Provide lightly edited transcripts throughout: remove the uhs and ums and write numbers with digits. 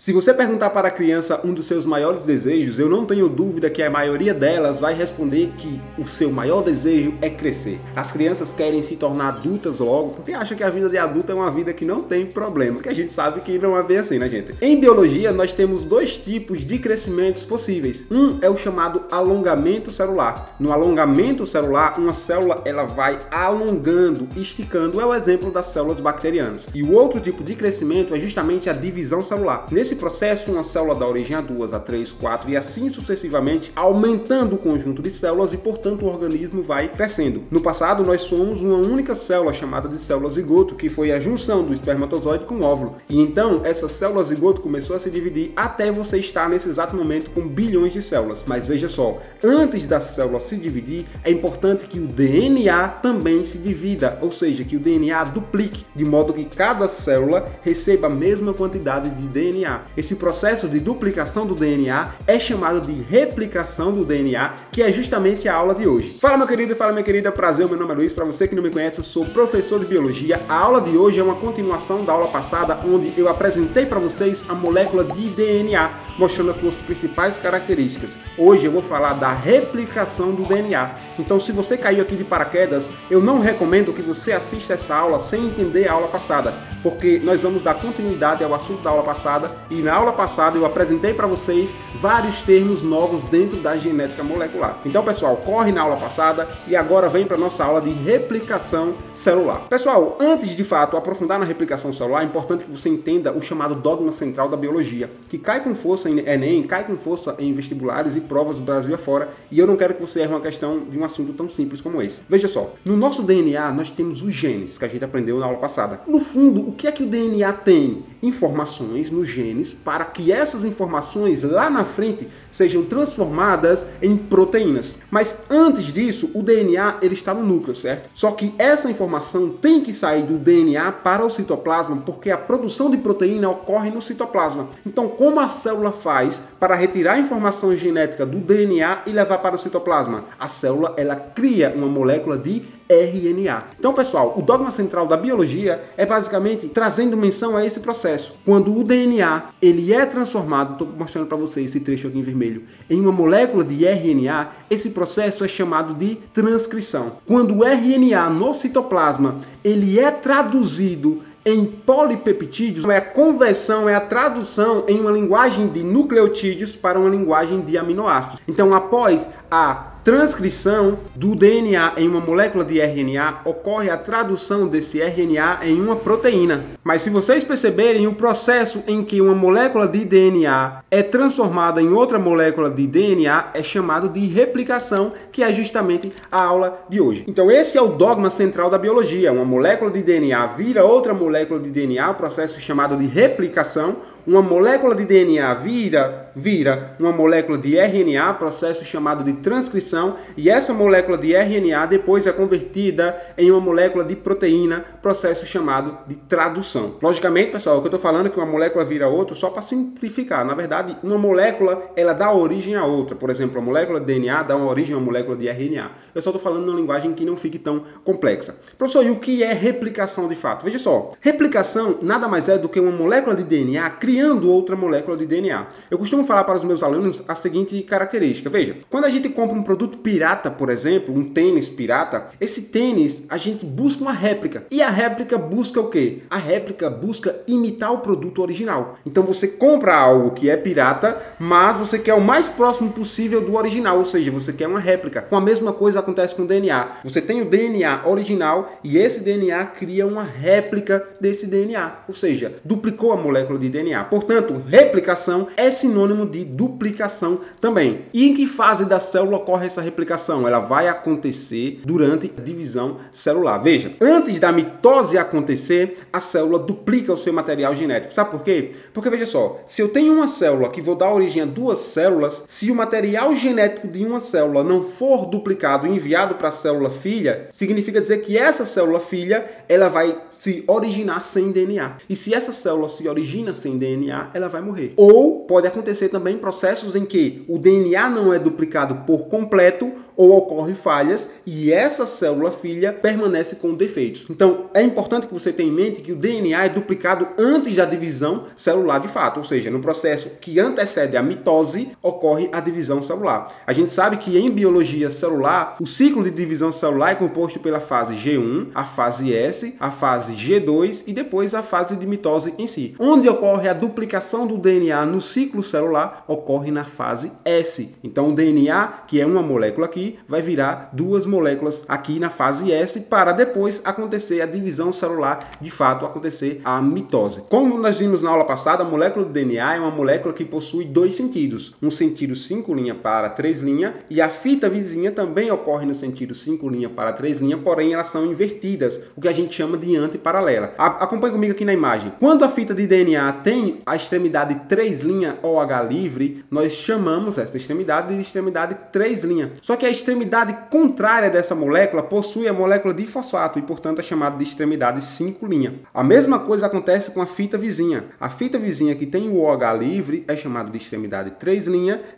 Se você perguntar para a criança um dos seus maiores desejos, eu não tenho dúvida que a maioria delas vai responder que o seu maior desejo é crescer. As crianças querem se tornar adultas logo, porque acham que a vida de adulto é uma vida que não tem problema, que a gente sabe que não é bem assim, né, gente? Em biologia, nós temos dois tipos de crescimentos possíveis. Um é o chamado alongamento celular. No alongamento celular, uma célula ela vai alongando, esticando, é o exemplo das células bacterianas. E o outro tipo de crescimento é justamente a divisão celular. Nesse processo, uma célula dá origem a 2, a 3, 4 e assim sucessivamente, aumentando o conjunto de células e, portanto, o organismo vai crescendo. No passado, nós somos uma única célula chamada de célula zigoto, que foi a junção do espermatozoide com o óvulo. E então, essa célula zigoto começou a se dividir até você estar nesse exato momento com bilhões de células. Mas veja só, antes da célula se dividir, é importante que o DNA também se divida, ou seja, que o DNA duplique, de modo que cada célula receba a mesma quantidade de DNA. Esse processo de duplicação do DNA é chamado de replicação do DNA, que é justamente a aula de hoje. Fala meu querido, fala minha querida, prazer, meu nome é Luiz. Para você que não me conhece, eu sou professor de biologia. A aula de hoje é uma continuação da aula passada, onde eu apresentei para vocês a molécula de DNA, mostrando as suas principais características. Hoje eu vou falar da replicação do DNA. Então, se você caiu aqui de paraquedas, eu não recomendo que você assista essa aula sem entender a aula passada, porque nós vamos dar continuidade ao assunto da aula passada. E na aula passada eu apresentei para vocês vários termos novos dentro da genética molecular. Então, pessoal, corre na aula passada e agora vem para a nossa aula de replicação celular. Pessoal, antes de fato aprofundar na replicação celular, é importante que você entenda o chamado dogma central da biologia, que cai com força em Enem, cai com força em vestibulares e provas do Brasil afora, e eu não quero que você erre uma questão de um assunto tão simples como esse. Veja só, no nosso DNA nós temos os genes, que a gente aprendeu na aula passada. No fundo, o que é que o DNA tem? Informações nos genes para que essas informações lá na frente sejam transformadas em proteínas. Mas antes disso, o DNA ele está no núcleo, certo? Só que essa informação tem que sair do DNA para o citoplasma, porque a produção de proteína ocorre no citoplasma. Então, como a célula faz para retirar a informação genética do DNA e levar para o citoplasma? A célula ela cria uma molécula de RNA. Então, pessoal, o dogma central da biologia é basicamente trazendo menção a esse processo. Quando o DNA ele é transformado, estou mostrando para vocês esse trecho aqui em vermelho, em uma molécula de RNA, esse processo é chamado de transcrição. Quando o RNA no citoplasma ele é traduzido em polipeptídeos, é a conversão, é a tradução em uma linguagem de nucleotídeos para uma linguagem de aminoácidos. Então, após a transcrição do DNA em uma molécula de RNA, ocorre a tradução desse RNA em uma proteína. Mas se vocês perceberem, o processo em que uma molécula de DNA é transformada em outra molécula de DNA é chamado de replicação, que é justamente a aula de hoje. Então esse é o dogma central da biologia. Uma molécula de DNA vira outra molécula de DNA, o processo chamado de replicação. Uma molécula de DNA vira uma molécula de RNA, processo chamado de transcrição, e essa molécula de RNA depois é convertida em uma molécula de proteína, processo chamado de tradução. Logicamente, pessoal, o que eu estou falando é que uma molécula vira outra só para simplificar. Na verdade, uma molécula ela dá origem a outra. Por exemplo, a molécula de DNA dá uma origem a uma molécula de RNA. Eu só estou falando numa linguagem que não fique tão complexa. Professor, e o que é replicação de fato? Veja só, replicação nada mais é do que uma molécula de DNA criando outra molécula de DNA. Eu costumo falar para os meus alunos a seguinte característica. Veja, quando a gente compra um produto pirata, por exemplo, um tênis pirata, esse tênis a gente busca uma réplica. E a réplica busca o quê? A réplica busca imitar o produto original. Então você compra algo que é pirata, mas você quer o mais próximo possível do original, ou seja, você quer uma réplica. Com a mesma coisa acontece com o DNA. Você tem o DNA original e esse DNA cria uma réplica desse DNA, ou seja, duplicou a molécula de DNA. Portanto, replicação é sinônimo de duplicação também. E em que fase da célula ocorre essa replicação? Ela vai acontecer durante a divisão celular. Veja, antes da mitose acontecer, a célula duplica o seu material genético. Sabe por quê? Porque veja só, se eu tenho uma célula que vou dar origem a duas células, se o material genético de uma célula não for duplicado e enviado para a célula filha, significa dizer que essa célula filha, ela vai se originar sem DNA. E se essa célula se origina sem DNA, ela vai morrer. Ou pode acontecer também processos em que o DNA não é duplicado por completo ou ocorre falhas e essa célula filha permanece com defeitos. Então, é importante que você tenha em mente que o DNA é duplicado antes da divisão celular de fato, ou seja, no processo que antecede a mitose, ocorre a divisão celular. A gente sabe que em biologia celular, o ciclo de divisão celular é composto pela fase G1, a fase S, a fase G2 e depois a fase de mitose em si. Onde ocorre a duplicação do DNA no ciclo celular, ocorre na fase S. Então, o DNA, que é uma molécula aqui, vai virar duas moléculas aqui na fase S para depois acontecer a divisão celular, de fato acontecer a mitose. Como nós vimos na aula passada, a molécula do DNA é uma molécula que possui dois sentidos. Um sentido 5' para 3' e a fita vizinha também ocorre no sentido 5' para 3', porém elas são invertidas, o que a gente chama de antiparalela. Acompanhe comigo aqui na imagem. Quando a fita de DNA tem a extremidade 3' OH livre, nós chamamos essa extremidade de extremidade 3'. Só que a extremidade contrária dessa molécula possui a molécula de fosfato e, portanto, é chamada de extremidade 5'. A mesma coisa acontece com a fita vizinha. A fita vizinha que tem o OH livre é chamada de extremidade 3'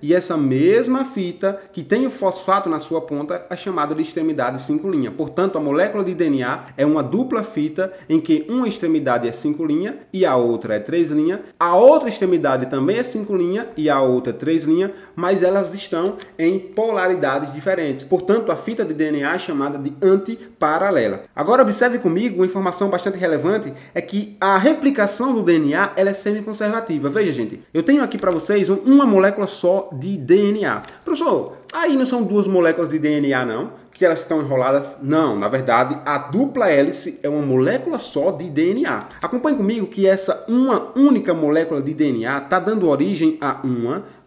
e essa mesma fita que tem o fosfato na sua ponta é chamada de extremidade 5'. Portanto, a molécula de DNA é uma dupla fita em que uma extremidade é 5' e a outra é 3'. A outra extremidade também é 5' e a outra é 3', mas elas estão em polaridades diferentes. Portanto, a fita de DNA é chamada de antiparalela. Agora, observe comigo, uma informação bastante relevante é que a replicação do DNA ela é semi-conservativa. Veja, gente, eu tenho aqui para vocês uma molécula só de DNA. Professor, aí não são duas moléculas de DNA, não? Que elas estão enroladas? Não, na verdade, a dupla hélice é uma molécula só de DNA. Acompanhe comigo que essa uma única molécula de DNA está dando origem a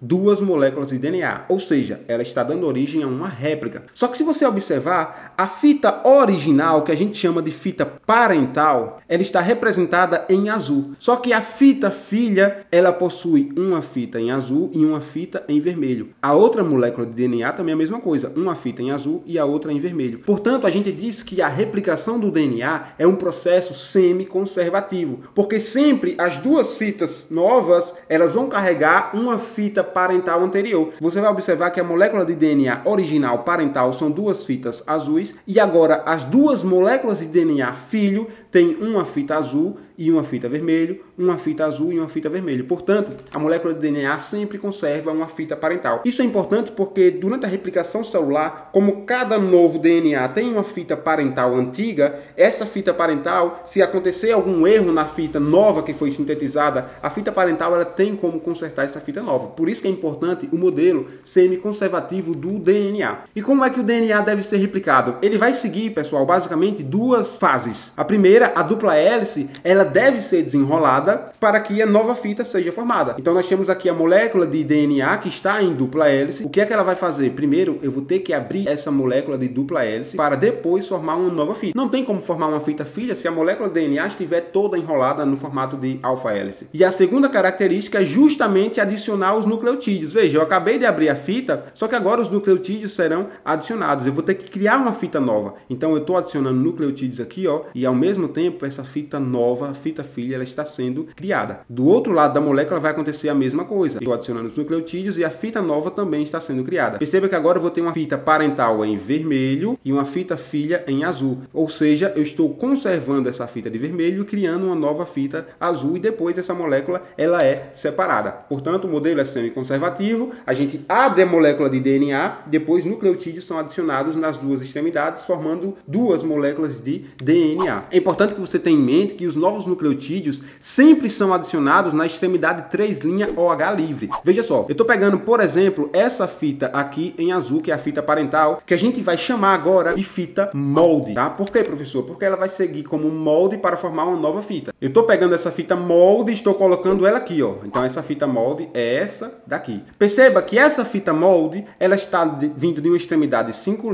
duas moléculas de DNA, ou seja, ela está dando origem a uma réplica. Só que se você observar, a fita original, que a gente chama de fita parental, ela está representada em azul. Só que a fita filha, ela possui uma fita em azul e uma fita em vermelho. A outra molécula de DNA também é a mesma coisa, uma fita em azul e a outra em vermelho. Portanto, a gente diz que a replicação do DNA é um processo semi-conservativo, porque sempre as duas fitas novas, elas vão carregar uma fita parental anterior. Você vai observar que a molécula de DNA original parental são duas fitas azuis e agora as duas moléculas de DNA filho têm uma fita azul e uma fita vermelho, uma fita azul e uma fita vermelho. Portanto, a molécula de DNA sempre conserva uma fita parental. Isso é importante porque durante a replicação celular, como cada novo DNA tem uma fita parental antiga, essa fita parental, se acontecer algum erro na fita nova que foi sintetizada, a fita parental ela tem como consertar essa fita nova. Por isso que é importante o modelo semi-conservativo do DNA. E como é que o DNA deve ser replicado? Ele vai seguir, pessoal, basicamente duas fases. A primeira, a dupla hélice, ela deve ser desenrolada para que a nova fita seja formada. Então nós temos aqui a molécula de DNA que está em dupla hélice. O que é que ela vai fazer? Primeiro, eu vou ter que abrir essa molécula de dupla hélice para depois formar uma nova fita. Não tem como formar uma fita filha se a molécula de DNA estiver toda enrolada no formato de alfa hélice. E a segunda característica é justamente adicionar os nucleotídeos. Veja, eu acabei de abrir a fita, só que agora os nucleotídeos serão adicionados. Eu vou ter que criar uma fita nova. Então eu estou adicionando nucleotídeos aqui, ó, e ao mesmo tempo essa fita nova, fita filha, ela está sendo criada. Do outro lado da molécula vai acontecer a mesma coisa. Estou adicionando os nucleotídeos e a fita nova também está sendo criada. Perceba que agora eu vou ter uma fita parental em vermelho e uma fita filha em azul. Ou seja, eu estou conservando essa fita de vermelho e criando uma nova fita azul e depois essa molécula ela é separada. Portanto, o modelo é semi-conservativo. A gente abre a molécula de DNA, depois nucleotídeos são adicionados nas duas extremidades, formando duas moléculas de DNA. É importante que você tenha em mente que os novos nucleotídeos sempre são adicionados na extremidade 3' OH livre. Veja só, eu estou pegando, por exemplo, essa fita aqui em azul, que é a fita parental, que a gente vai chamar agora de fita molde, tá? Por quê, professor? Porque ela vai seguir como molde para formar uma nova fita. Eu estou pegando essa fita molde e estou colocando ela aqui, ó. Então essa fita molde é essa daqui. Perceba que essa fita molde, ela está vindo de uma extremidade 5'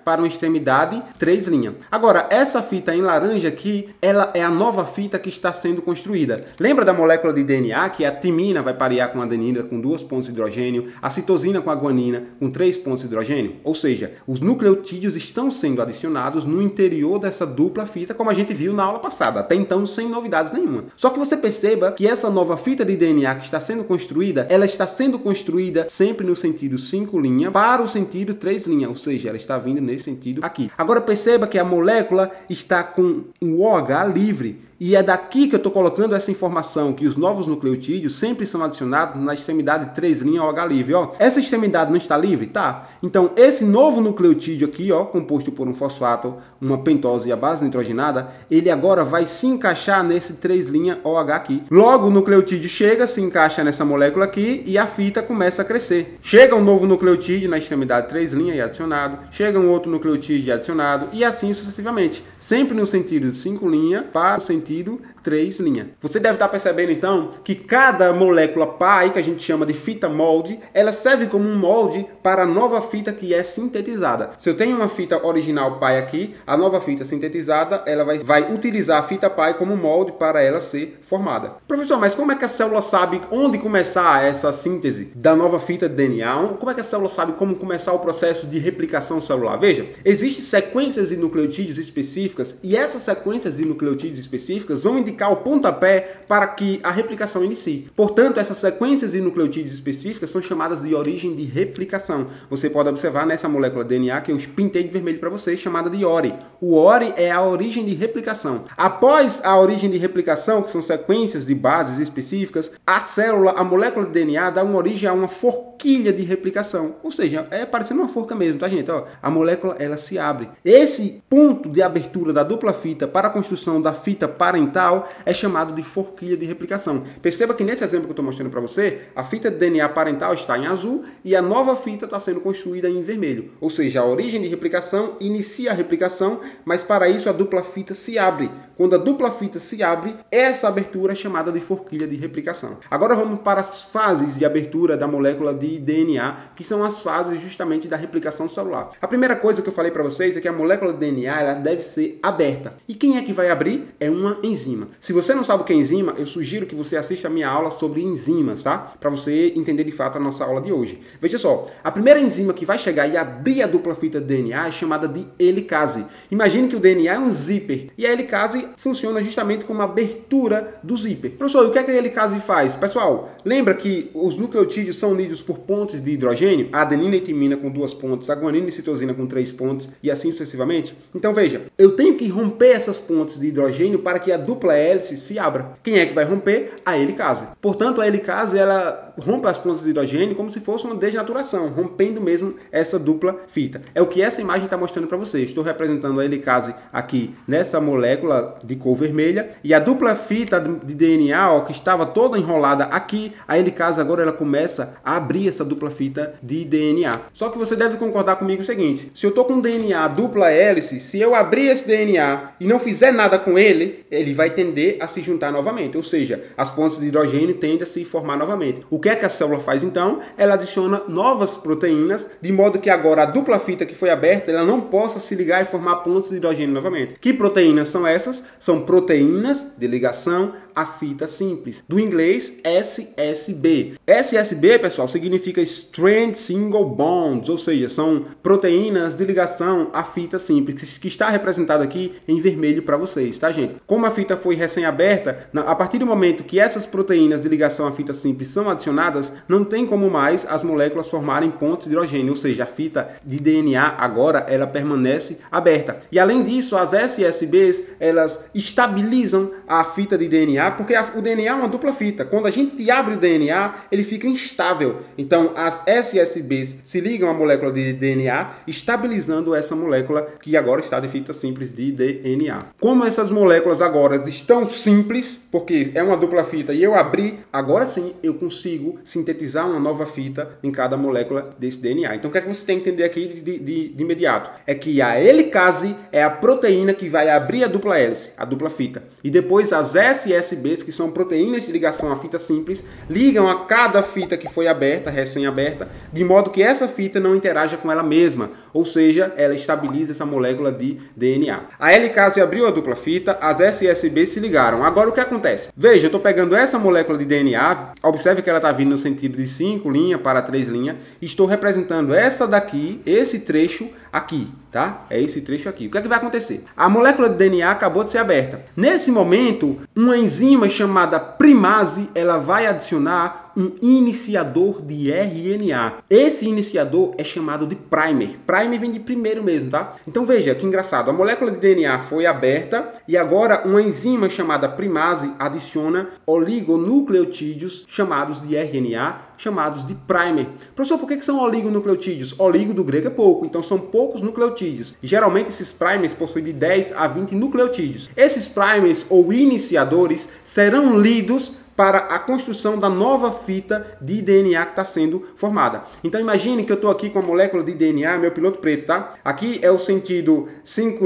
para uma extremidade 3'. Agora, essa fita em laranja aqui, ela é a nova fita fita que está sendo construída. Lembra da molécula de DNA que a timina vai parear com a adenina com 2 pontos de hidrogênio, a citosina com a guanina com 3 pontos de hidrogênio? Ou seja, os nucleotídeos estão sendo adicionados no interior dessa dupla fita, como a gente viu na aula passada, até então sem novidades nenhuma. Só que você perceba que essa nova fita de DNA que está sendo construída, ela está sendo construída sempre no sentido 5' para o sentido 3', ou seja, ela está vindo nesse sentido aqui. Agora perceba que a molécula está com o OH livre. E é daqui que eu estou colocando essa informação, que os novos nucleotídeos sempre são adicionados na extremidade 3' OH livre. Ó. Essa extremidade não está livre? Tá. Então, esse novo nucleotídeo aqui, ó, composto por um fosfato, uma pentose e a base nitrogenada, ele agora vai se encaixar nesse 3' OH aqui. Logo, o nucleotídeo chega, se encaixa nessa molécula aqui e a fita começa a crescer. Chega um novo nucleotídeo na extremidade 3' e adicionado, chega um outro nucleotídeo adicionado e assim sucessivamente. Sempre no sentido de 5' para o sentido 3'. Você deve estar percebendo então que cada molécula pai, que a gente chama de fita molde, ela serve como um molde para a nova fita que é sintetizada. Se eu tenho uma fita original pai aqui, a nova fita sintetizada, ela vai utilizar a fita pai como molde para ela ser formada. Professor, mas como é que a célula sabe onde começar essa síntese da nova fita de DNA? Como é que a célula sabe como começar o processo de replicação celular? Veja, existem sequências de nucleotídeos específicas e essas sequências de nucleotídeos específicas vão indicar o pontapé para que a replicação inicie. Portanto, essas sequências de nucleotídeos específicas são chamadas de origem de replicação. Você pode observar nessa molécula DNA que eu pintei de vermelho para você, chamada de ORI. O ORI é a origem de replicação. Após a origem de replicação, que são sequências de bases específicas, a molécula de DNA dá uma origem a uma forquilha de replicação. Ou seja, é parecendo uma forca mesmo, tá, gente? Ó, a molécula, ela se abre. Esse ponto de abertura da dupla fita para a construção da fita parental é chamado de forquilha de replicação. Perceba que nesse exemplo que eu estou mostrando para você, a fita de DNA parental está em azul e a nova fita está sendo construída em vermelho. Ou seja, a origem de replicação inicia a replicação, mas para isso a dupla fita se abre. Quando a dupla fita se abre, essa abertura é chamada de forquilha de replicação. Agora vamos para as fases de abertura da molécula de DNA, que são as fases justamente da replicação celular. A primeira coisa que eu falei para vocês é que a molécula de DNA ela deve ser aberta. E quem é que vai abrir? É uma enzima. Se você não sabe o que é enzima, eu sugiro que você assista a minha aula sobre enzimas, tá? Para você entender de fato a nossa aula de hoje. Veja só, a primeira enzima que vai chegar e abrir a dupla fita de DNA é chamada de helicase. Imagine que o DNA é um zíper e a helicase funciona justamente como a abertura do zíper. Professor, o que é que a helicase faz? Pessoal, lembra que os nucleotídeos são unidos por pontes de hidrogênio? A adenina e timina com 2 pontes, a guanina e citosina com 3 pontes e assim sucessivamente? Então veja, eu tenho que romper essas pontes de hidrogênio para que a dupla hélice se abra. Quem é que vai romper? A helicase. Portanto, a helicase ela rompe as pontes de hidrogênio como se fosse uma desnaturação, rompendo mesmo essa dupla fita. É o que essa imagem está mostrando para vocês. Estou representando a helicase aqui nessa molécula de cor vermelha e a dupla fita de DNA, ó, que estava toda enrolada aqui, a helicase agora ela começa a abrir essa dupla fita de DNA. Só que você deve concordar comigo o seguinte: se eu estou com DNA dupla hélice, se eu abrir esse DNA e não fizer nada com ele, ele vai tender a se juntar novamente, ou seja, as pontes de hidrogênio tendem a se formar novamente. O que é que a célula faz então? Ela adiciona novas proteínas, de modo que agora a dupla fita que foi aberta, ela não possa se ligar e formar pontes de hidrogênio novamente. Que proteínas são essas? São proteínas de ligação à fita simples, do inglês SSB. SSB, pessoal, significa Strand Single Bonds, ou seja, são proteínas de ligação à fita simples, que está representado aqui em vermelho para vocês, tá, gente? Como a fita foi recém-aberta, a partir do momento que essas proteínas de ligação à fita simples são adicionadas, não tem como mais as moléculas formarem pontes de hidrogênio, ou seja, a fita de DNA agora ela permanece aberta. E além disso, as SSBs, elas estabilizam a fita de DNA, porque o DNA é uma dupla fita. Quando a gente abre o DNA, ele fica instável. Então, as SSBs se ligam à molécula de DNA, estabilizando essa molécula que agora está de fita simples de DNA. Como essas moléculas agora estão simples, porque é uma dupla fita e eu abri, agora sim eu consigo sintetizar uma nova fita em cada molécula desse DNA. Então, o que é que você tem que entender aqui de imediato? É que a helicase é a proteína que vai abrir a dupla hélice, a dupla fita. E depois as SSBs ASBs, que são proteínas de ligação à fita simples, ligam a cada fita que foi aberta, recém-aberta, de modo que essa fita não interaja com ela mesma, ou seja, ela estabiliza essa molécula de DNA. A helicase abriu a dupla fita, as SSBs se ligaram. Agora o que acontece? Veja, eu estou pegando essa molécula de DNA, observe que ela está vindo no sentido de 5' para 3', estou representando essa daqui, esse trecho aqui, tá? É esse trecho aqui. O que é que vai acontecer? A molécula de DNA acabou de ser aberta. Nesse momento, uma enzima chamada primase, ela vai adicionar um iniciador de RNA. Esse iniciador é chamado de primer. Primer vem de primeiro mesmo, tá? Então veja que engraçado. A molécula de DNA foi aberta e agora uma enzima chamada primase adiciona oligonucleotídeos chamados de RNA, chamados de primer. Professor, por que são oligonucleotídeos? Oligo do grego é pouco, então são poucos nucleotídeos. Geralmente esses primers possuem de 10 a 20 nucleotídeos. Esses primers ou iniciadores serão lidos para a construção da nova fita de DNA que está sendo formada. Então imagine que eu estou aqui com a molécula de DNA, meu piloto preto, tá? Aqui é o sentido 5'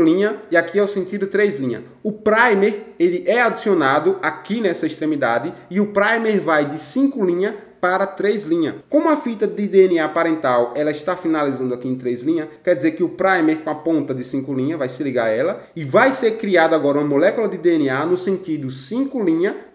e aqui é o sentido 3'. O primer, ele é adicionado aqui nessa extremidade e o primer vai de 5' para 3'. Como a fita de DNA parental ela está finalizando aqui em 3', quer dizer que o primer com a ponta de 5' vai se ligar a ela e vai ser criada agora uma molécula de DNA no sentido 5'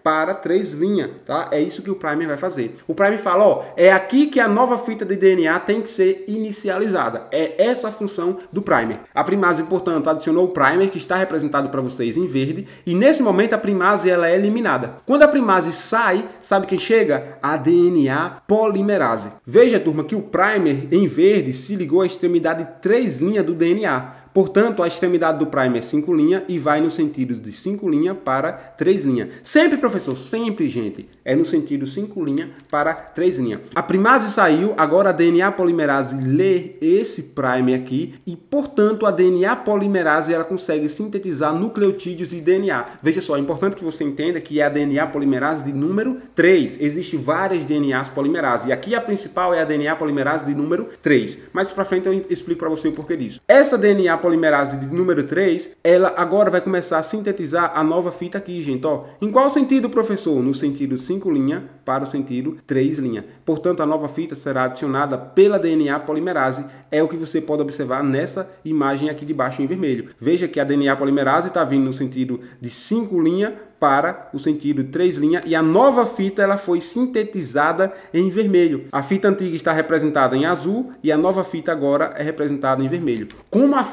para 3', tá? É isso que o primer vai fazer. O primer fala, ó, é aqui que a nova fita de DNA tem que ser inicializada. É essa a função do primer. A primase, portanto, adicionou o primer, que está representado para vocês em verde, e nesse momento a primase ela é eliminada. Quando a primase sai, sabe quem chega? A DNA polimerase. Veja, turma, que o primer em verde se ligou à extremidade 3' do DNA. Portanto, a extremidade do primer é 5' e vai no sentido de 5' para 3'. Sempre, professor, sempre, gente, é no sentido 5' para 3'. A primase saiu, agora a DNA polimerase lê esse primer aqui e, portanto, a DNA polimerase ela consegue sintetizar nucleotídeos de DNA. Veja só, é importante que você entenda que é a DNA polimerase de número 3. Existem várias DNAs polimerase e aqui a principal é a DNA polimerase de número 3. Mais pra frente eu explico para você o porquê disso. Essa DNA polimerase de número 3, ela agora vai começar a sintetizar a nova fita aqui, gente, ó. Em qual sentido, professor? No sentido 5' para o sentido 3'. Portanto, a nova fita será adicionada pela DNA polimerase. É o que você pode observar nessa imagem aqui de baixo em vermelho. Veja que a DNA polimerase está vindo no sentido de 5' para o sentido 3' e a nova fita ela foi sintetizada em vermelho. A fita antiga está representada em azul e a nova fita agora é representada em vermelho. Como a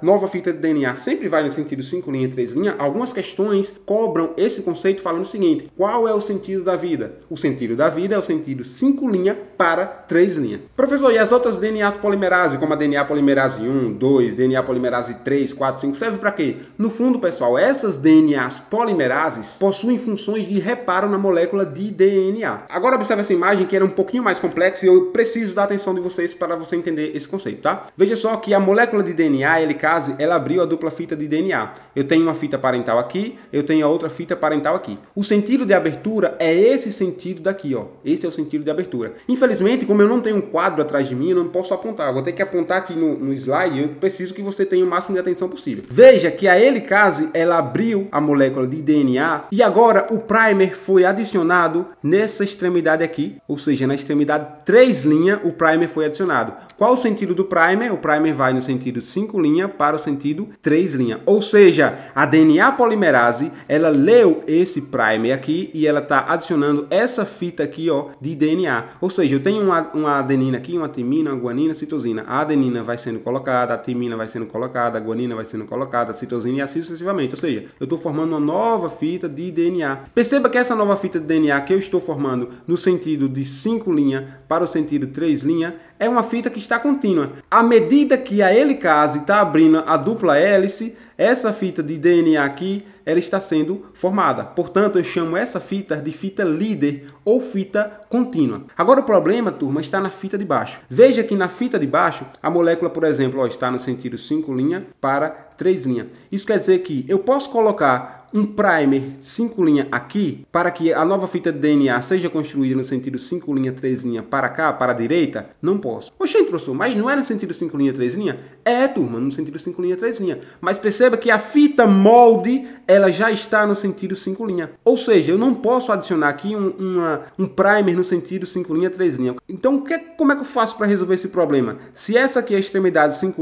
nova fita de DNA sempre vai no sentido 5' e 3', algumas questões cobram esse conceito falando o seguinte: qual é o sentido da vida? O sentido da vida é o sentido 5' para 3'. Professor, e as outras DNAs polimerase, como a DNA polimerase 1, 2, DNA polimerase 3, 4, 5, serve para quê? No fundo, pessoal, essas DNAs polimerases possuem funções de reparo na molécula de DNA. Agora observe essa imagem que era um pouquinho mais complexa e eu preciso da atenção de vocês para você entender esse conceito, tá? Veja só que a molécula de DNA, a helicase, ela abriu a dupla fita de DNA. Eu tenho uma fita parental aqui, eu tenho a outra fita parental aqui. O sentido de abertura é esse sentido daqui, ó. Esse é o sentido de abertura. Infelizmente, como eu não tenho um quadro atrás de mim, eu não posso apontar. Eu vou ter que apontar aqui no slide e eu preciso que você tenha o máximo de atenção possível. Veja que a helicase, ela abriu a molécula de DNA e agora o primer foi adicionado nessa extremidade aqui, ou seja, na extremidade 3', o primer foi adicionado. Qual o sentido do primer? O primer vai no sentido 5' para o sentido 3'. Ou seja, a DNA polimerase, ela leu esse primer aqui e ela está adicionando essa fita aqui, ó, de DNA. Ou seja, eu tenho uma adenina aqui, uma timina, uma guanina, citosina. A adenina vai sendo colocada, a timina vai sendo colocada, a guanina vai sendo colocada, a citosina e assim sucessivamente. Ou seja, eu estou formando uma nova fita de DNA. Perceba que essa nova fita de DNA que eu estou formando no sentido de 5' para o sentido 3' é uma fita que está contínua. À medida que a helicase está abrindo a dupla hélice, essa fita de DNA aqui, ela está sendo formada. Portanto, eu chamo essa fita de fita líder ou fita contínua. Agora o problema, turma, está na fita de baixo. Veja que na fita de baixo, a molécula, por exemplo, ó, está no sentido 5' para 3'. Isso quer dizer que eu posso colocar um primer 5' aqui para que a nova fita de DNA seja construída no sentido 5', 3' para cá, para a direita? Não posso. Oxente, professor, mas não é no sentido 5', 3'? É, turma, no sentido 5', 3'. Mas perceba que a fita molde ela já está no sentido 5'. Ou seja, eu não posso adicionar aqui um primer no sentido 5', 3'. Então, como é que eu faço para resolver esse problema? Se essa aqui é a extremidade 5'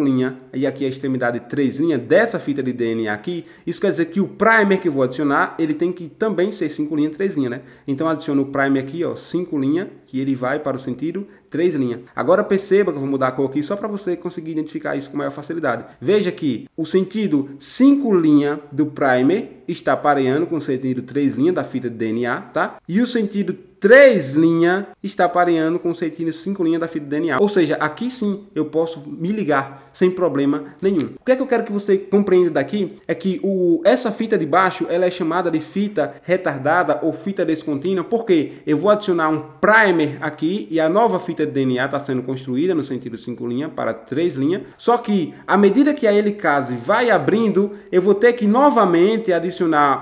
e aqui é a extremidade 3' dessa fita de DNA aqui, isso quer dizer que o primer que eu vou adicionar, ele tem que também ser 5', 3', né? Então, adiciono o primer aqui, ó, 5', que ele vai para o sentido 3'. Agora perceba que eu vou mudar a cor aqui só para você conseguir identificar isso com maior facilidade. Veja que o sentido 5' do primer está pareando com o sentido 3' da fita de DNA, tá? E o sentido 3' está pareando com o sentido 5' da fita de DNA. Ou seja, aqui sim eu posso me ligar sem problema nenhum. O que é que eu quero que você compreenda daqui é que essa fita de baixo ela é chamada de fita retardada ou fita descontínua, porque eu vou adicionar um primer aqui e a nova fita de DNA está sendo construída no sentido 5' para 3'. Só que à medida que a helicase vai abrindo, eu vou ter que novamente adicionar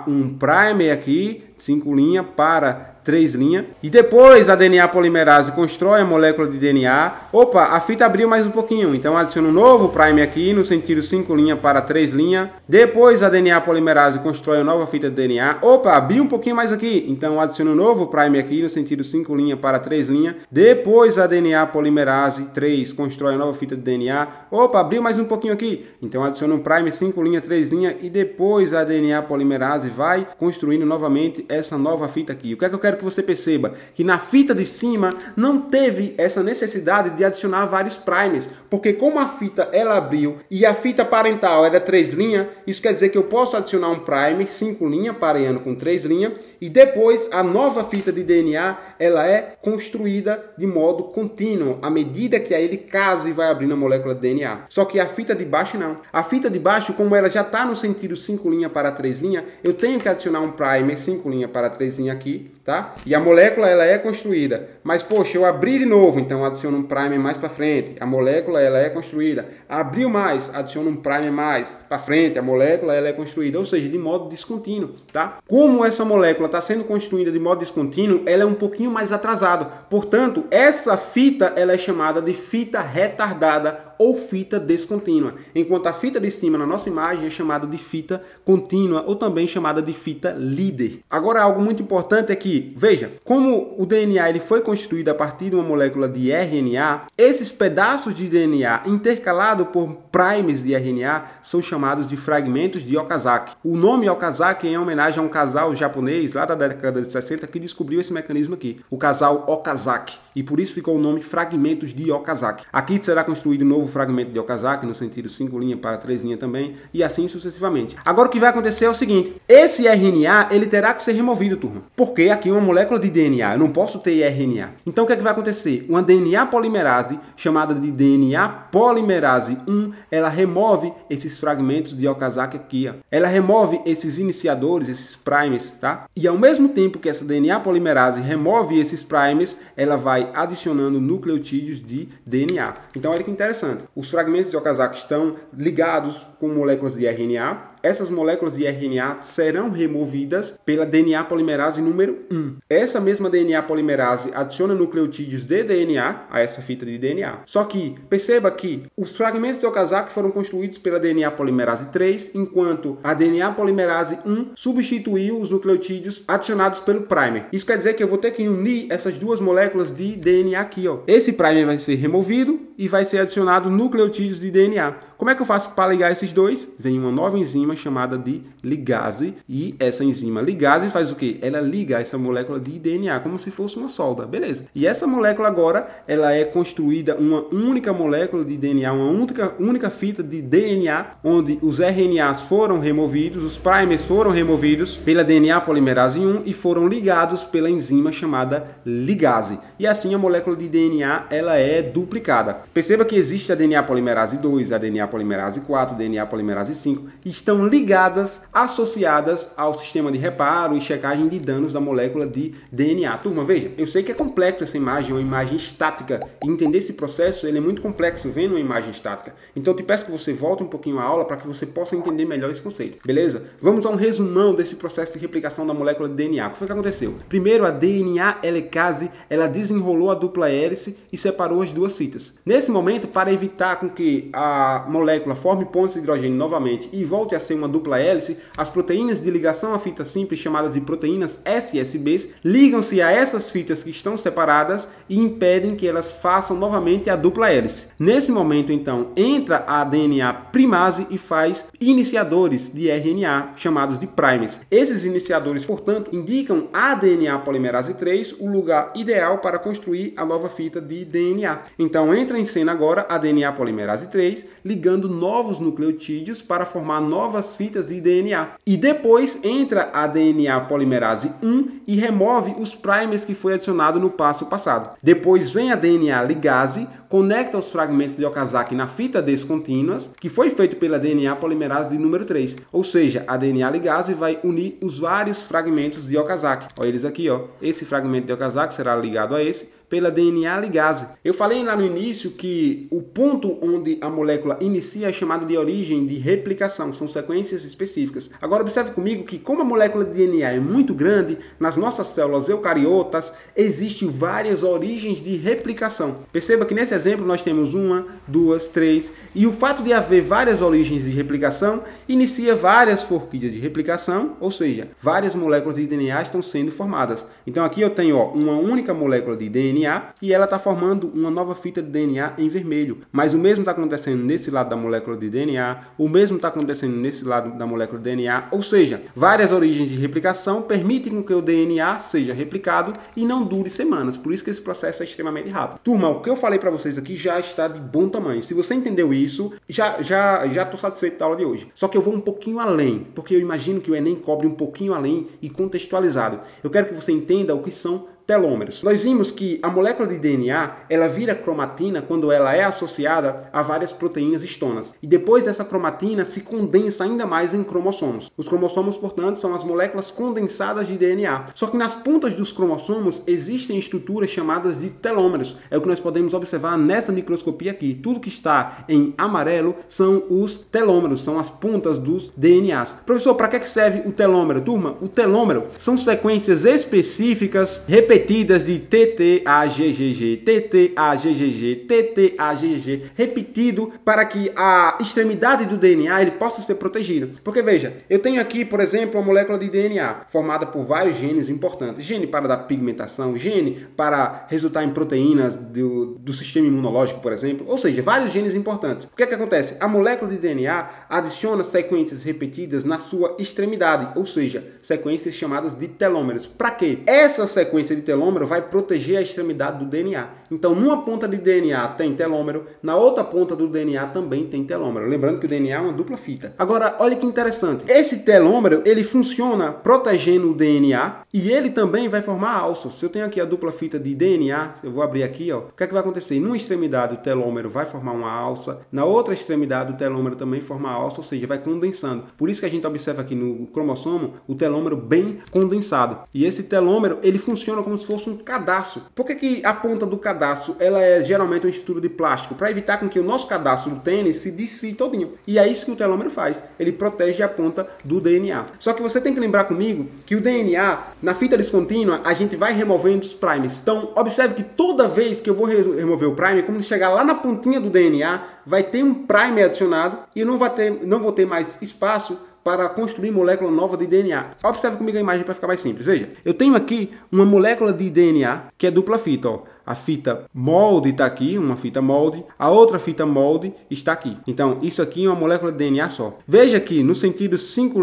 um primer aqui, 5' para 3', e depois a DNA polimerase constrói a molécula de DNA. Opa, a fita abriu mais um pouquinho, então adiciono um novo primer aqui no sentido 5' para 3'. Depois a DNA polimerase constrói a nova fita de DNA. Opa, abriu um pouquinho mais aqui, então adiciono um novo primer aqui no sentido 5' para 3'. Depois a DNA polimerase 3 constrói a nova fita de DNA. Opa, abriu mais um pouquinho aqui, então adiciono um primer 5', 3', e depois a DNA polimerase vai construindo novamente essa nova fita aqui. O que é que eu quero que você perceba? Que na fita de cima não teve essa necessidade de adicionar vários primers, porque como a fita ela abriu e a fita parental era 3', isso quer dizer que eu posso adicionar um primer 5' pareando com 3', e depois a nova fita de DNA ela é construída de modo contínuo à medida que a helicase vai abrindo a molécula de DNA. Só que a fita de baixo não. A fita de baixo, como ela já está no sentido 5' para 3', eu tenho que adicionar um primer 5' para 3' aqui, tá? E a molécula ela é construída. Mas poxa, eu abri de novo, então adiciono um primer mais para frente. A molécula ela é construída. Abriu mais, adiciono um primer mais para frente. A molécula ela é construída, ou seja, de modo descontínuo, tá? Como essa molécula está sendo construída de modo descontínuo, ela é um pouquinho mais atrasada. Portanto, essa fita ela é chamada de fita retardada ou fita descontínua, enquanto a fita de cima na nossa imagem é chamada de fita contínua ou também chamada de fita líder. Agora, algo muito importante é que, veja, como o DNA ele foi construído a partir de uma molécula de RNA, esses pedaços de DNA intercalados por primers de RNA são chamados de fragmentos de Okazaki. O nome Okazaki é em homenagem a um casal japonês lá da década de 60 que descobriu esse mecanismo aqui, o casal Okazaki, e por isso ficou o nome fragmentos de Okazaki. Aqui será construído um novo fragmento de Okazaki no sentido 5' para 3' também, e assim sucessivamente. Agora o que vai acontecer é o seguinte, esse RNA ele terá que ser removido, turma, porque aqui é uma molécula de DNA, eu não posso ter RNA. Então o que é que vai acontecer? Uma DNA polimerase, chamada de DNA polimerase 1, ela remove esses fragmentos de Okazaki aqui, ó. Ela remove esses iniciadores, esses primers, tá? E ao mesmo tempo que essa DNA polimerase remove esses primers, ela vai adicionando nucleotídeos de DNA. Então olha que interessante. Os fragmentos de Okazaki estão ligados com moléculas de RNA. Essas moléculas de RNA serão removidas pela DNA polimerase número 1. Essa mesma DNA polimerase adiciona nucleotídeos de DNA a essa fita de DNA. Só que perceba que os fragmentos de Okazaki foram construídos pela DNA polimerase 3, enquanto a DNA polimerase 1 substituiu os nucleotídeos adicionados pelo primer. Isso quer dizer que eu vou ter que unir essas duas moléculas de DNA aqui, ó. Esse primer vai ser removido e vai ser adicionado nucleotídeos de DNA. Como é que eu faço para ligar esses dois? Vem uma nova enzima chamada de ligase, e essa enzima ligase faz o quê? Ela liga essa molécula de DNA como se fosse uma solda, beleza? E essa molécula agora, ela é construída uma única molécula de DNA, uma única fita de DNA, onde os RNAs foram removidos, os primers foram removidos pela DNA polimerase 1 e foram ligados pela enzima chamada ligase. E assim a molécula de DNA, ela é duplicada. Perceba que existe a DNA polimerase 2, a DNA polimerase 4, DNA polimerase 5, estão ligadas, associadas ao sistema de reparo e checagem de danos da molécula de DNA. Turma, veja, eu sei que é complexo essa imagem, é uma imagem estática, e entender esse processo ele é muito complexo vendo uma imagem estática. Então eu te peço que você volte um pouquinho à aula para que você possa entender melhor esse conceito, beleza? Vamos a um resumão desse processo de replicação da molécula de DNA. O que foi que aconteceu? Primeiro, a DNA helicase, ela desenrolou a dupla hélice e separou as duas fitas. Nesse Nesse momento, para evitar com que a molécula forme pontos de hidrogênio novamente e volte a ser uma dupla hélice, as proteínas de ligação à fita simples, chamadas de proteínas SSBs, ligam-se a essas fitas que estão separadas e impedem que elas façam novamente a dupla hélice. Nesse momento, então, entra a DNA primase e faz iniciadores de RNA, chamados de primers. Esses iniciadores, portanto, indicam a DNA polimerase 3 o lugar ideal para construir a nova fita de DNA. Então, entra em cena agora a DNA polimerase 3, ligando novos nucleotídeos para formar novas fitas de DNA. E depois entra a DNA polimerase 1 e remove os primers que foi adicionado no passo passado. Depois vem a DNA ligase, conecta os fragmentos de Okazaki na fita descontínuas, que foi feito pela DNA polimerase de número 3. Ou seja, a DNA ligase vai unir os vários fragmentos de Okazaki. Olha eles aqui, ó. Esse fragmento de Okazaki será ligado a esse pela DNA ligase. Eu falei lá no início que o ponto onde a molécula inicia é chamado de origem de replicação, são sequências específicas. Agora observe comigo que como a molécula de DNA é muito grande, nas nossas células eucariotas existem várias origens de replicação. Perceba que nesse exemplo nós temos 1, 2, 3, e o fato de haver várias origens de replicação inicia várias forquilhas de replicação, ou seja, várias moléculas de DNA estão sendo formadas. Então aqui eu tenho uma única molécula de DNA e ela está formando uma nova fita de DNA em vermelho. Mas o mesmo está acontecendo nesse lado da molécula de DNA, o mesmo está acontecendo nesse lado da molécula de DNA, ou seja, várias origens de replicação permitem que o DNA seja replicado e não dure semanas. Por isso que esse processo é extremamente rápido. Turma, o que eu falei para vocês aqui já está de bom tamanho. Se você entendeu isso, já estou satisfeito da aula de hoje. Só que eu vou um pouquinho além, porque eu imagino que o Enem cobre um pouquinho além e contextualizado. Eu quero que você entenda o que são telômeros. Nós vimos que a molécula de DNA, ela vira cromatina quando ela é associada a várias proteínas histonas. E depois essa cromatina se condensa ainda mais em cromossomos. Os cromossomos, portanto, são as moléculas condensadas de DNA. Só que nas pontas dos cromossomos existem estruturas chamadas de telômeros. É o que nós podemos observar nessa microscopia aqui. Tudo que está em amarelo são os telômeros, são as pontas dos DNAs. Professor, para que serve o telômero? Turma, o telômero são sequências específicas repetidas de TT-AGGG, TT-AGGG, TT-AGGG, repetido para que a extremidade do DNA ele possa ser protegida. Porque veja, eu tenho aqui, por exemplo, uma molécula de DNA formada por vários genes importantes. Gene para dar pigmentação, gene para resultar em proteínas do sistema imunológico, por exemplo. Ou seja, vários genes importantes. O que é que acontece? A molécula de DNA adiciona sequências repetidas na sua extremidade, ou seja, sequências chamadas de telômeros. Para quê? Essa sequência de telômero vai proteger a extremidade do DNA. Então, numa ponta de DNA tem telômero, na outra ponta do DNA também tem telômero. Lembrando que o DNA é uma dupla fita. Agora, olha que interessante. Esse telômero, ele funciona protegendo o DNA e ele também vai formar alças. Se eu tenho aqui a dupla fita de DNA, eu vou abrir aqui, ó. O que é que vai acontecer? Numa extremidade o telômero vai formar uma alça, na outra extremidade o telômero também forma alça, ou seja, vai condensando. Por isso que a gente observa aqui no cromossomo o telômero bem condensado. E esse telômero, ele funciona como se fosse um cadarço. Por que a ponta do cadarço ela é geralmente uma estrutura de plástico? Para evitar com que o nosso cadarço do tênis se desfie todinho. E é isso que o telômero faz. Ele protege a ponta do DNA. Só que você tem que lembrar comigo que o DNA, na fita descontínua, a gente vai removendo os primers. Então, observe que toda vez que eu vou remover o primer, quando chegar lá na pontinha do DNA, vai ter um primer adicionado e eu não vou ter mais espaço para construir molécula nova de DNA. Observe comigo a imagem para ficar mais simples. Veja, eu tenho aqui uma molécula de DNA que é dupla fita, ó. A fita molde está aqui, uma fita molde. A outra fita molde está aqui. Então, isso aqui é uma molécula de DNA só. Veja que no sentido 5'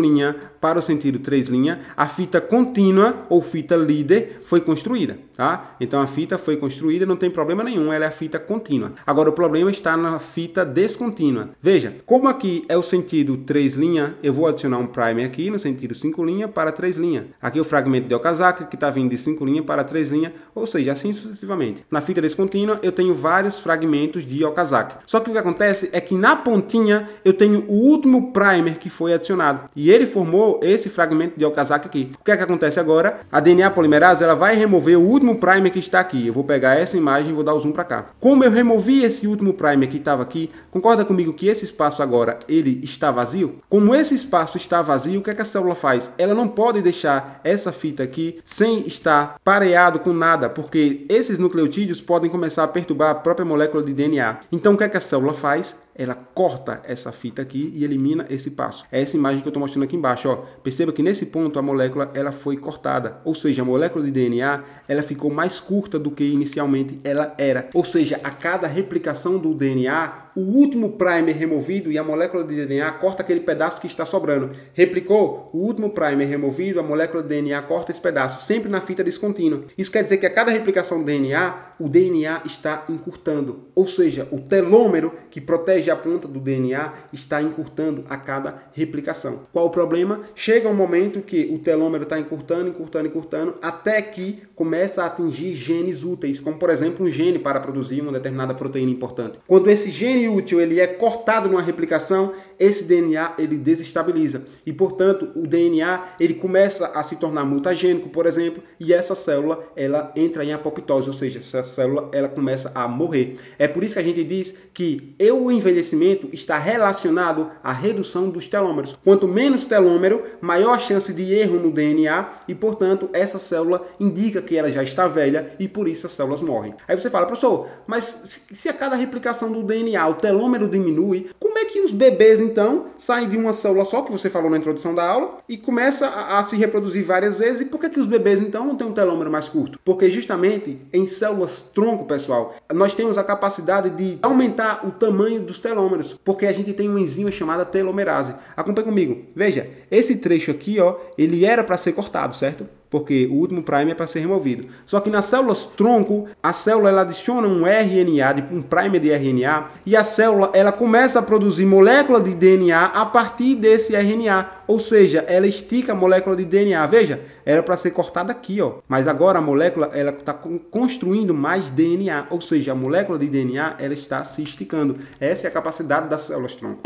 para o sentido 3', a fita contínua ou fita líder foi construída, tá? Então, a fita foi construída, não tem problema nenhum, ela é a fita contínua. Agora, o problema está na fita descontínua. Veja, como aqui é o sentido 3', eu vou adicionar um primer aqui no sentido 5' para 3'. Aqui o fragmento de Okazaki, que está vindo de 5' para 3', ou seja, assim sucessivamente. Na fita descontínua, eu tenho vários fragmentos de Okazaki. Só que o que acontece é que na pontinha eu tenho o último primer que foi adicionado. E ele formou esse fragmento de Okazaki aqui. O que é que acontece agora? A DNA polimerase ela vai remover o último primer que está aqui. Eu vou pegar essa imagem e vou dar o zoom para cá. Como eu removi esse último primer que estava aqui, concorda comigo que esse espaço agora ele está vazio? Como esse espaço está vazio, o que é que a célula faz? Ela não pode deixar essa fita aqui sem estar pareado com nada, porque esses nucleotídeos nucleotídeos podem começar a perturbar a própria molécula de DNA. Então o que é que a célula faz? Ela corta essa fita aqui e elimina esse passo. É essa imagem que eu estou mostrando aqui embaixo. Ó. Perceba que nesse ponto a molécula ela foi cortada. Ou seja, a molécula de DNA ela ficou mais curta do que inicialmente ela era. Ou seja, a cada replicação do DNA, o último primer removido e a molécula de DNA corta aquele pedaço que está sobrando. Replicou, o último primer removido, a molécula de DNA corta esse pedaço, sempre na fita descontínua. Isso quer dizer que a cada replicação do DNA, o DNA está encurtando. Ou seja, o telômero que protege a ponta do DNA está encurtando a cada replicação. Qual o problema? Chega um momento que o telômero está encurtando, até que começa a atingir genes úteis, como por exemplo um gene para produzir uma determinada proteína importante. Quando esse gene útil ele é cortado numa replicação, esse DNA ele desestabiliza e, portanto, o DNA ele começa a se tornar mutagênico, por exemplo, e essa célula ela entra em apoptose, ou seja, essa célula ela começa a morrer. É por isso que a gente diz que o envelhecimento está relacionado à redução dos telômeros. Quanto menos telômero, maior a chance de erro no DNA e, portanto, essa célula indica que ela já está velha e por isso as células morrem. Aí você fala, professor, mas se a cada replicação do DNA o telômero diminui, como é que os bebês então saem de uma célula só, que você falou na introdução da aula, e começa a se reproduzir várias vezes? E por que os bebês então não têm um telômero mais curto? Porque justamente em células tronco, pessoal, nós temos a capacidade de aumentar o tamanho dos telômeros, porque a gente tem uma enzima chamada telomerase. Acompanhe comigo. Veja, esse trecho aqui, ó, ele era para ser cortado, certo? Porque o último primer é para ser removido. Só que nas células tronco, a célula ela adiciona um RNA, um primer de RNA, e a célula ela começa a produzir molécula de DNA a partir desse RNA. Ou seja, ela estica a molécula de DNA. Veja, era para ser cortada aqui, ó. Mas agora a molécula ela está construindo mais DNA. Ou seja, a molécula de DNA ela está se esticando. Essa é a capacidade das células tronco.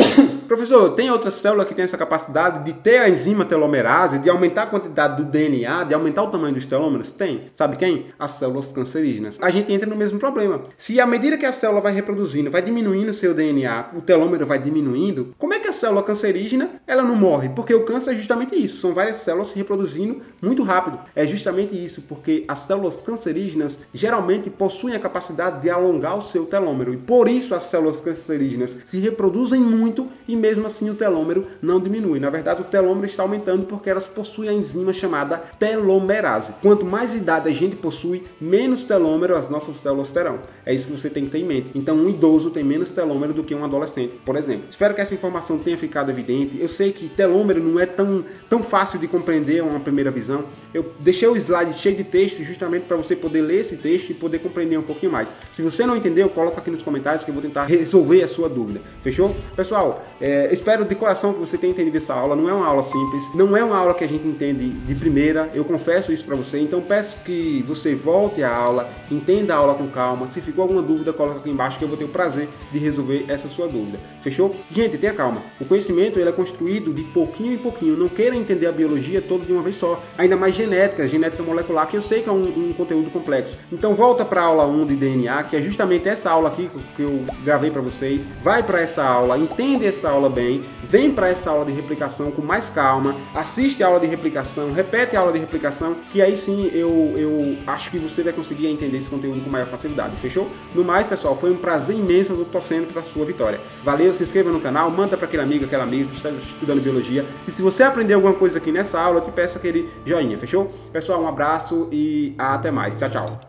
Professor, tem outra célula que tem essa capacidade de ter a enzima telomerase, de aumentar a quantidade do DNA, de aumentar o tamanho dos telômeros? Tem. Sabe quem? As células cancerígenas. A gente entra no mesmo problema. Se à medida que a célula vai reproduzindo, vai diminuindo o seu DNA, o telômero vai diminuindo, como é que a célula cancerígena ela não morre? Porque o câncer é justamente isso. São várias células se reproduzindo muito rápido. É justamente isso, porque as células cancerígenas geralmente possuem a capacidade de alongar o seu telômero. E por isso as células cancerígenas se reproduzem muito e mesmo assim o telômero não diminui. Na verdade, o telômero está aumentando porque elas possuem a enzima chamada telomerase. Quanto mais idade a gente possui, menos telômero as nossas células terão. É isso que você tem que ter em mente. Então, um idoso tem menos telômero do que um adolescente, por exemplo. Espero que essa informação tenha ficado evidente. Eu sei que telômero não é tão fácil de compreender a uma primeira visão. Eu deixei o slide cheio de texto justamente para você poder ler esse texto e poder compreender um pouquinho mais. Se você não entendeu, coloca aqui nos comentários que eu vou tentar resolver a sua dúvida. Fechou? Pessoal, espero de coração que você tenha entendido essa aula. Não é uma aula simples, não é uma aula que a gente entende de primeira, eu confesso isso para você. Então peço que você volte à aula, entenda a aula com calma. Se ficou alguma dúvida, coloca aqui embaixo que eu vou ter o prazer de resolver essa sua dúvida. Fechou? Gente, tenha calma. O conhecimento ele é construído de pouquinho em pouquinho. Não queira entender a biologia toda de uma vez só. Ainda mais genética molecular, que eu sei que é um conteúdo complexo. Então volta para a aula 1 de DNA, que é justamente essa aula aqui que eu gravei para vocês. Vai para essa aula, entende essa aula bem, vem para essa aula de replicação com mais calma, assiste a aula de replicação, repete a aula de replicação, que aí sim eu acho que você vai conseguir entender esse conteúdo com maior facilidade, fechou? No mais, pessoal, foi um prazer imenso, eu tô torcendo para a sua vitória. Valeu, se inscreva no canal, manda para aquele amigo, aquela amiga que está estudando biologia, e se você aprender alguma coisa aqui nessa aula, eu te peço aquele joinha, fechou? Pessoal, um abraço e até mais. Tchau, tchau.